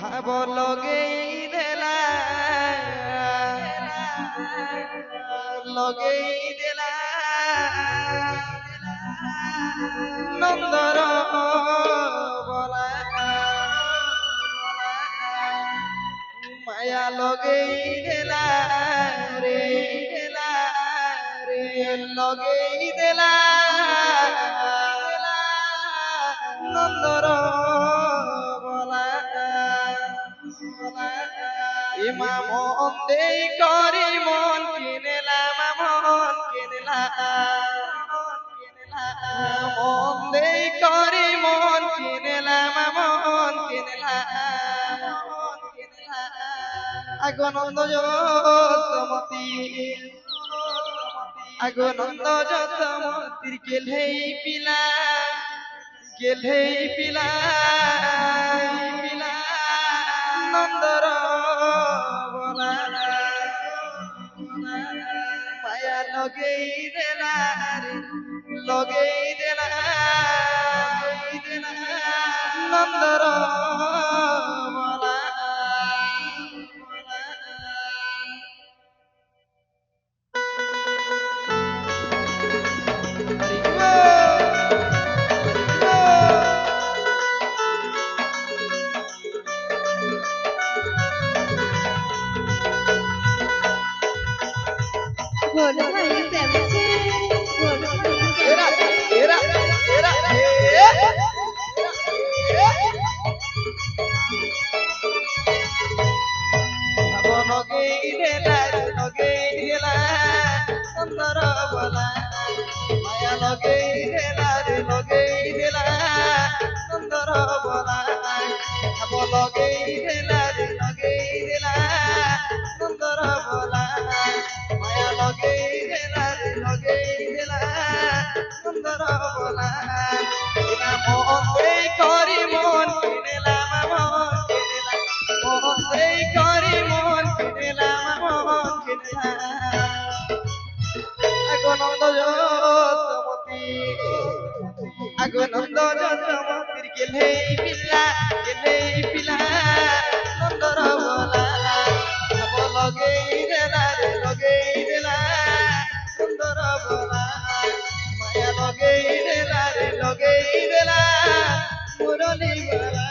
ভাব লগেই দেলা লগেই দেলা নন্দর বলা মায়া লগেই দেলা রে লগেই দেলা নন্দর বলা ইমা মন দেই করি মন কিনেলাম মন মন দেই করি মন কিনেলাম মন আগনন্দ যতমতি আগনন্দ যতমতির গেলেই পিলা নন্দর বলা মায়া লগেই দেলা লগেই দেলা নন্দর বলা भोले भाई प्रेम से भोले भाई तेरा तेरा तेरा লগেই দেলা সুন্দর বলা মায়া লগেই দেলা সুন্দর বলা ভাব লগেই দেলা সুন্দর বলা মায়া লগেই দেলা সুন্দর বলা মন দেই করি মন কিনেলাম মন দেই করি মন কিনেলাম আগনন্দ যতমতি আগনন্দ যতমতির গেলেই পিলা নন্দর বলা ভাব লগেই দেলা সুন্দর বলা মায়া লগেই দেলা মুরলি বলা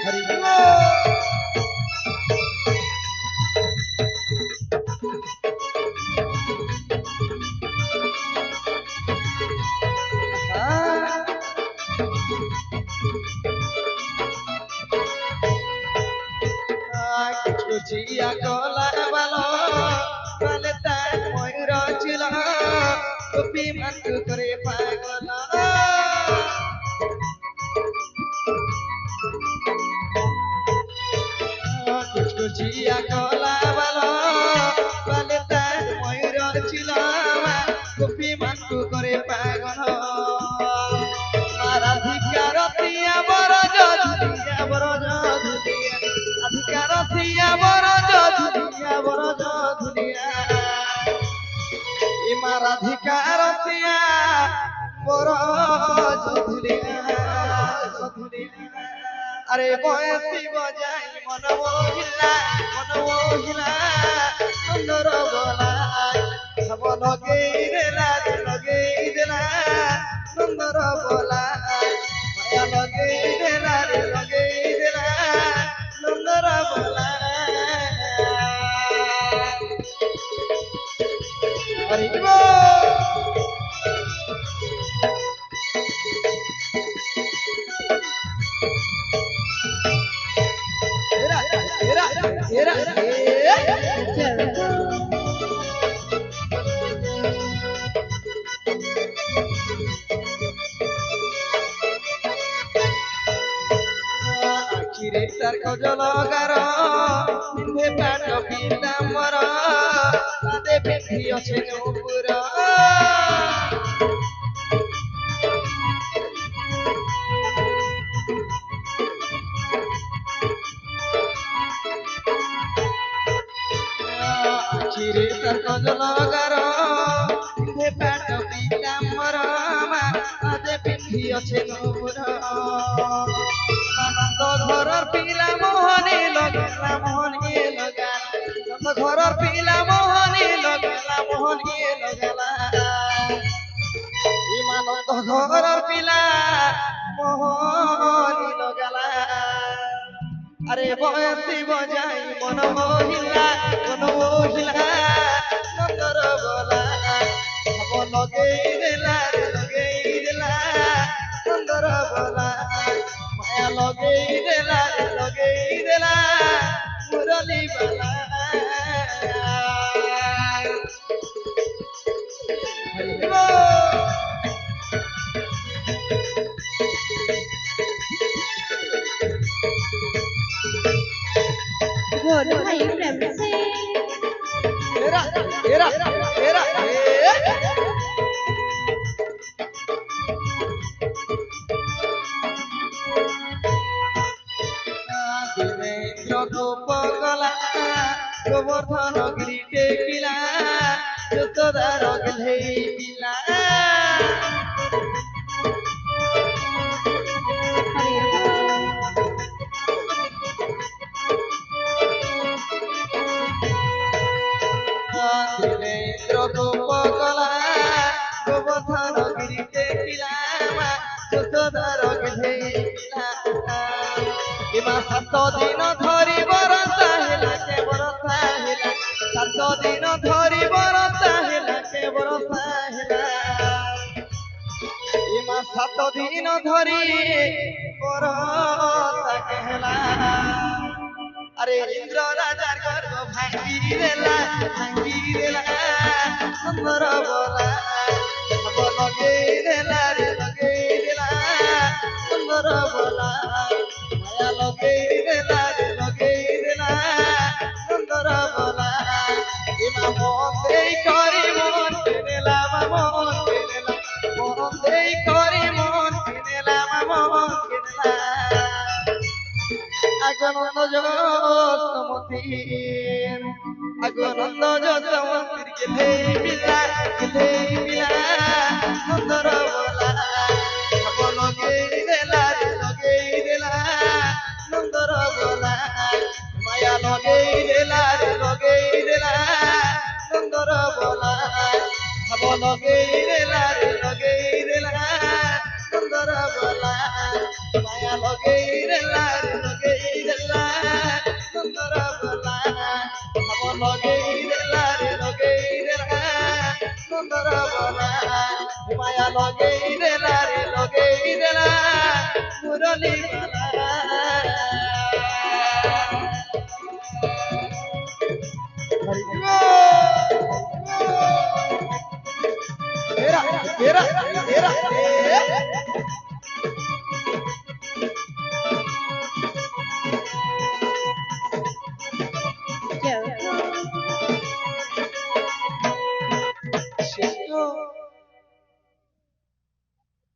হরি বল জিয়া গলা ভালো বলে তার ময়ূর ছিল কপি মান্তু করে পাগল জিয়া গলা ভালো বলে তার ময়ূর ছিল কপি মান্তু করে পাগল রাধিকার তিয়া বড় अधिकार थिया बड़ दुनिया इमार अधिकार थिया बड़ दुनिया अरे बयसी बजाई मन मोहिला सुंदर बोला सब लगेई देला सुंदर बोला माया लगेई देला सुंदर बोला हरि बोल तेरा আখিরে তার কজলগার পিন্ধে পাট পীতাম্বর তাদে পিন্ধি আছে নূপুর চিরে তার কজল গার পিন্ধে প্যাট পিতাম্বর মা আদে পিন্ধি আছে নূপুর নন্দ ঘরর পিলা মোহনে লগেলা মোহনে লগালা নন্দ ঘরর পিলা মোহনে লগেলা মোহনে লগালা ইমানন্দ ঘরর পিলা মোহনী লগালা আরে বয়সী বজাই মন মহিলা নন্দর বলা হব লগেই দেলা রে লগেই দেলা নন্দর বলা মায়া লগেই দেলা রে লগেই দেলা মুরলি বালা হরি বল। घोर भाई प्रेम से तेरा तेरा तेरा দেবেন্দ্র গোপগলা গোবর্ধন গিরিটে কিলা যতদার গেলেই পিলা हरि बोल দেবেন্দ্র গোপগলা গোবর্ধন গিরিটে কিলা যতদার গেলেই পিলা এমা 7 দিন ধরি বরতা হেলা কে বরতা হেলা 7 দিন ধরি বরতা হেলা কে বরতা হেলা এমা 7 দিন ধরি বরতা কে হেলা আরে ইন্দ্র রাজার গর্ব ভাঙ্গি দেলা সুন্দর বলা হব লগেই দেলা রে লগেই দেলা সুন্দর বলা মায়া লগেই দেলা রে লগেই দেলা সুন্দর বলা ইমা মন দেই করি মন কিনেলা মন কিনেলা মন দেই করি মন কিনেলা মন কিনেলা আগনন্দ যশমতীর আগনন্দ যশমতীর গেলেই মিলা সুন্দর বলা হব লগেই দেলা রে লগেই দেলা সুন্দর বলা মায়া লগেই দেলা রে লগেই দেলা সুন্দর বলা হব লগেই দেলা রে লগেই দেলা সুন্দর বলা মায়া লগেই দেলা রে লগেই দেলা সুন্দর বলা হব লগেই দেলা রে লগেই দেলা সুন্দর বলা মায়া লগেই দেলা রে লগেই দেলা মুরলি বালা হরি বল। तेरा तेरा